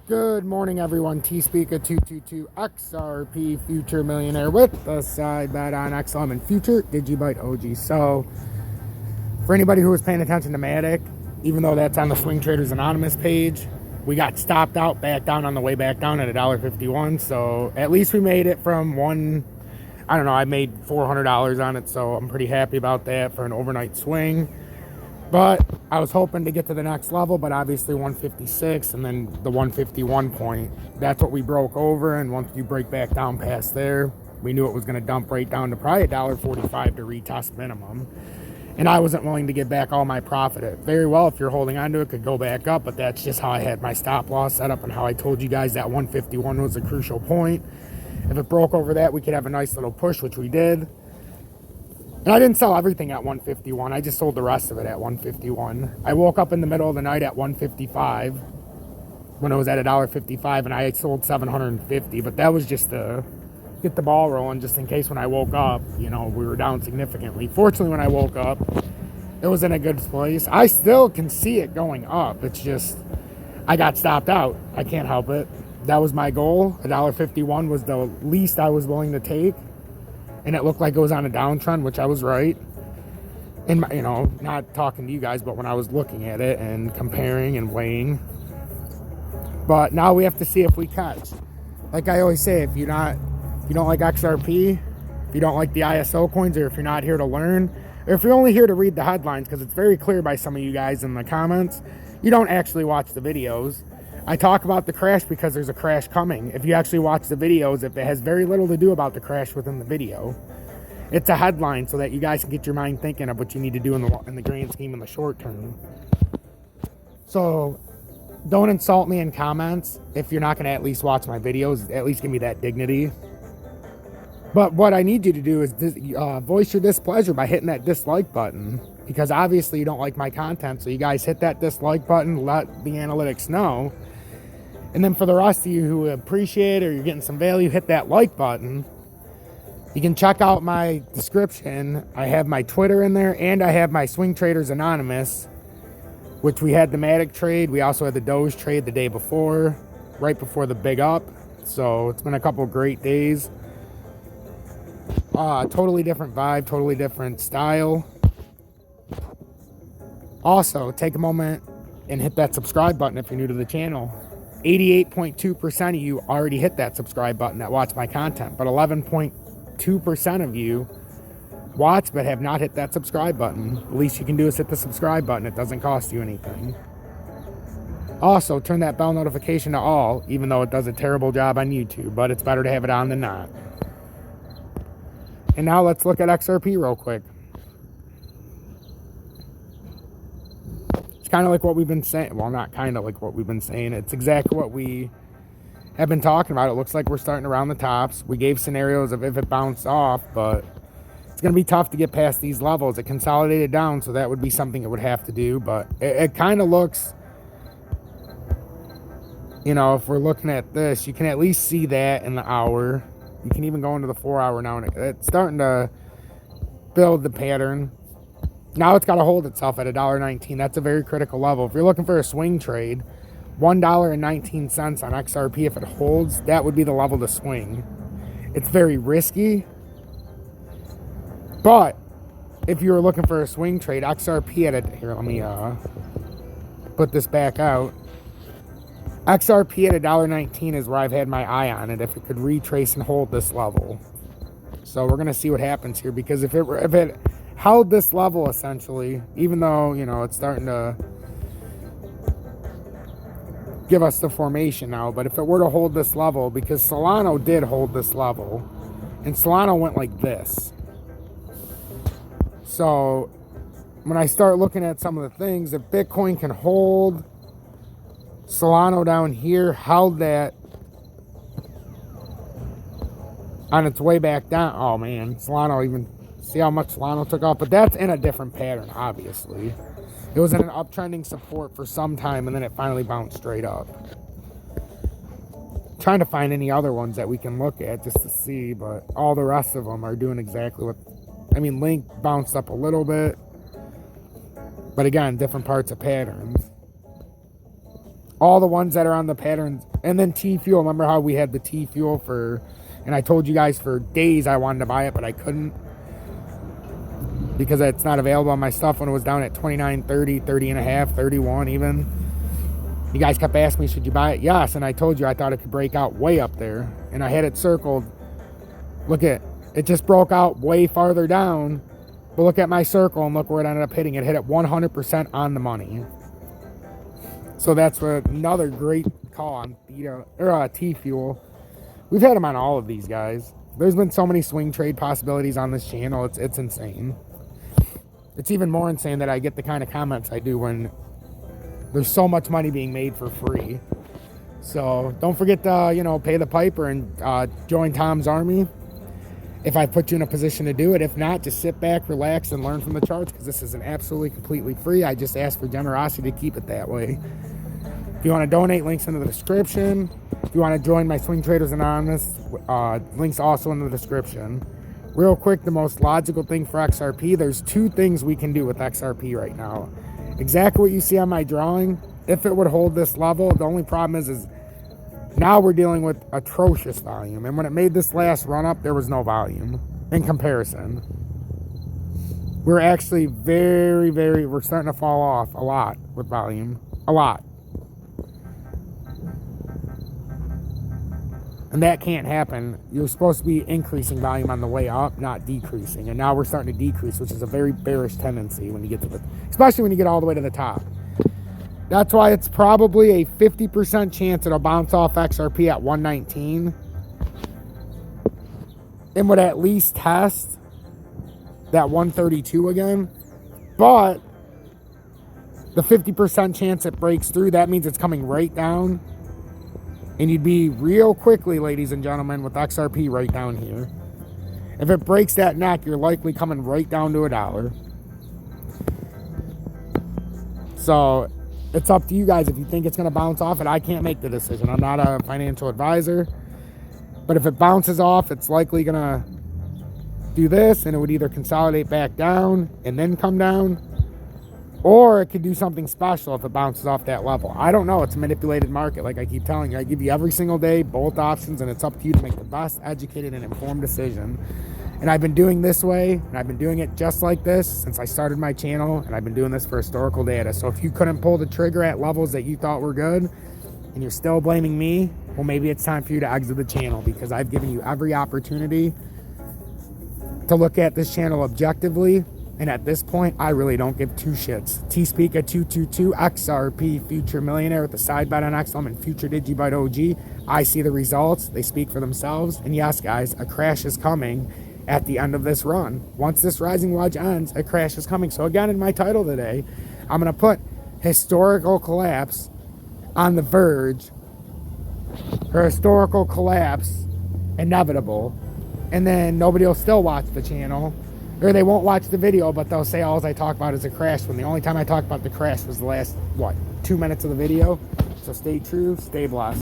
Good morning, everyone. T-Speaker 222 XRP Future Millionaire with the side bet on XLM and Future Digibyte OG. So, for anybody who was paying attention to Matic, even though that's on the Swing Traders Anonymous page, we got stopped out back down on the way back down at $1.51. So, at least we made it from I don't know, I made $400 on it, so I'm pretty happy about that for an overnight swing. But I was hoping to get to the next level, but obviously 156 and then the 151 point. That's what we broke over, and once you break back down past there, we knew it was going to dump right down to probably $1.45 to retest minimum. And I wasn't willing to get back all my profit. Very well, if you're holding on to it, could go back up, but that's just how I had my stop loss set up and how I told you guys that 151 was a crucial point. If it broke over that, we could have a nice little push, which we did. And I didn't sell everything at 151. I just sold the rest of it at 151. I woke up in the middle of the night at 155 when it was at $1.55, and I sold 750. But that was just to get the ball rolling, just in case when I woke up, we were down significantly. Fortunately, when I woke up, it was in a good place. I still can see it going up. It's just I got stopped out. I can't help it. That was my goal. $1.51 was the least I was willing to take. And it looked like it was on a downtrend, which I was right. And, not talking to you guys, but when I was looking at it and comparing and weighing. But now we have to see if we catch. Like I always say, if you don't like XRP, if you don't like the ISO coins, or if you're not here to learn, or if you're only here to read the headlines, because it's very clear by some of you guys in the comments, you don't actually watch the videos. I talk about the crash because there's a crash coming. If you actually watch the videos, if it has very little to do about the crash within the video, it's a headline so that you guys can get your mind thinking of what you need to do in the grand scheme in the short term. So don't insult me in comments if you're not going to at least watch my videos. At least give me that dignity. But what I need you to do is voice your displeasure by hitting that dislike button, because obviously you don't like my content. So you guys hit that dislike button, let the analytics know. And then for the rest of you who appreciate it or you're getting some value, hit that like button. You can check out my description. I have my Twitter in there, and I have my Swing Traders Anonymous, which we had the Matic trade. We also had the Doge trade the day before, right before the big up. So it's been a couple great days. Totally different vibe, totally different style. Also, take a moment and hit that subscribe button if you're new to the channel. 88.2% of you already hit that subscribe button that watch my content, but 11.2% of you watch but have not hit that subscribe button. The least you can do is hit the subscribe button. It doesn't cost you anything. Also, turn that bell notification to all, even though it does a terrible job on YouTube, but it's better to have it on than not. And now let's look at XRP real quick. It's kind of like what we've been saying. Well, not kind of like what we've been saying. It's exactly what we have been talking about. It looks like we're starting around the tops. We gave scenarios of if it bounced off, but it's going to be tough to get past these levels. It consolidated down, so that would be something it would have to do. But it kind of looks, if we're looking at this, you can at least see that in the hour. You can even go into the 4 hour now, and it's starting to build the pattern. Now it's got to hold itself at $1.19. That's a very critical level. If you're looking for a swing trade, $1.19 on XRP, if it holds, that would be the level to swing. It's very risky. But if you were looking for a swing trade, XRP at here, let me put this back out. XRP at $1.19 is where I've had my eye on it, if it could retrace and hold this level. So we're going to see what happens here, because if it held this level, essentially, even though, it's starting to give us the formation now, but if it were to hold this level, because Solana did hold this level, and Solana went like this. So when I start looking at some of the things, if Bitcoin can hold Solana down here, held that on its way back down. Oh man, Solana, even see how much Solana took off, but that's in a different pattern, obviously. It was in an uptrending support for some time, and then it finally bounced straight up. Trying to find any other ones that we can look at just to see, but all the rest of them are doing exactly what, Link bounced up a little bit, but again, different parts of patterns. All the ones that are on the patterns. And then T-Fuel. Remember how we had the T-Fuel for... And I told you guys for days I wanted to buy it, but I couldn't. Because it's not available on my stuff when it was down at 29, 30, 30 and a half, 31 even. You guys kept asking me, should you buy it? Yes, and I told you I thought it could break out way up there. And I had it circled. Look at it, just broke out way farther down. But look at my circle and look where it ended up hitting. It hit it 100% on the money. So that's another great call on T-Fuel. We've had them on all of these guys. There's been so many swing trade possibilities on this channel. It's insane. It's even more insane that I get the kind of comments I do when there's so much money being made for free. So don't forget to, pay the piper and join Tom's army if I put you in a position to do it. If not, just sit back, relax, and learn from the charts, because this is absolutely completely free. I just ask for generosity to keep it that way. If you want to donate, links in the description. If you want to join my Swing Traders Anonymous, links also in the description. Real quick, the most logical thing for XRP, there's two things we can do with XRP right now. Exactly what you see on my drawing. If it would hold this level, the only problem is now we're dealing with atrocious volume. And when it made this last run up, there was no volume in comparison. We're actually we're starting to fall off a lot with volume. A lot. And that can't happen. You're supposed to be increasing volume on the way up, not decreasing. And now we're starting to decrease, which is a very bearish tendency when you get to especially when you get all the way to the top. That's why it's probably a 50% chance it'll bounce off XRP at 119. And would at least test that 132 again. But the 50% chance it breaks through, that means it's coming right down. And you'd be real quickly, ladies and gentlemen, with XRP right down here. If it breaks that neck, you're likely coming right down to $1. So it's up to you guys if you think it's going to bounce off it. I can't make the decision. I'm not a financial advisor. But if it bounces off, it's likely going to do this, and it would either consolidate back down and then come down, or it could do something special if it bounces off that level. I don't know. It's a manipulated market, like I keep telling you. I give you every single day both options, and it's up to you to make the best educated and informed decision. And I've been doing this way, and I've been doing it just like this since I started my channel, and I've been doing this for historical data. So if you couldn't pull the trigger at levels that you thought were good, and you're still blaming me, well, maybe it's time for you to exit the channel, because I've given you every opportunity to look at this channel objectively. And at this point, I really don't give two shits. T-Speak at 222, XRP Future Millionaire with the side bet on XLM and Future DigiByte OG. I see the results. They speak for themselves. And yes, guys, a crash is coming at the end of this run. Once this rising wedge ends, a crash is coming. So again, in my title today, I'm going to put historical collapse on the verge, or historical collapse inevitable. And then nobody will still watch the channel. Or they won't watch the video, but they'll say all I talk about is a crash, when the only time I talked about the crash was the last, 2 minutes of the video. So stay true, stay blessed.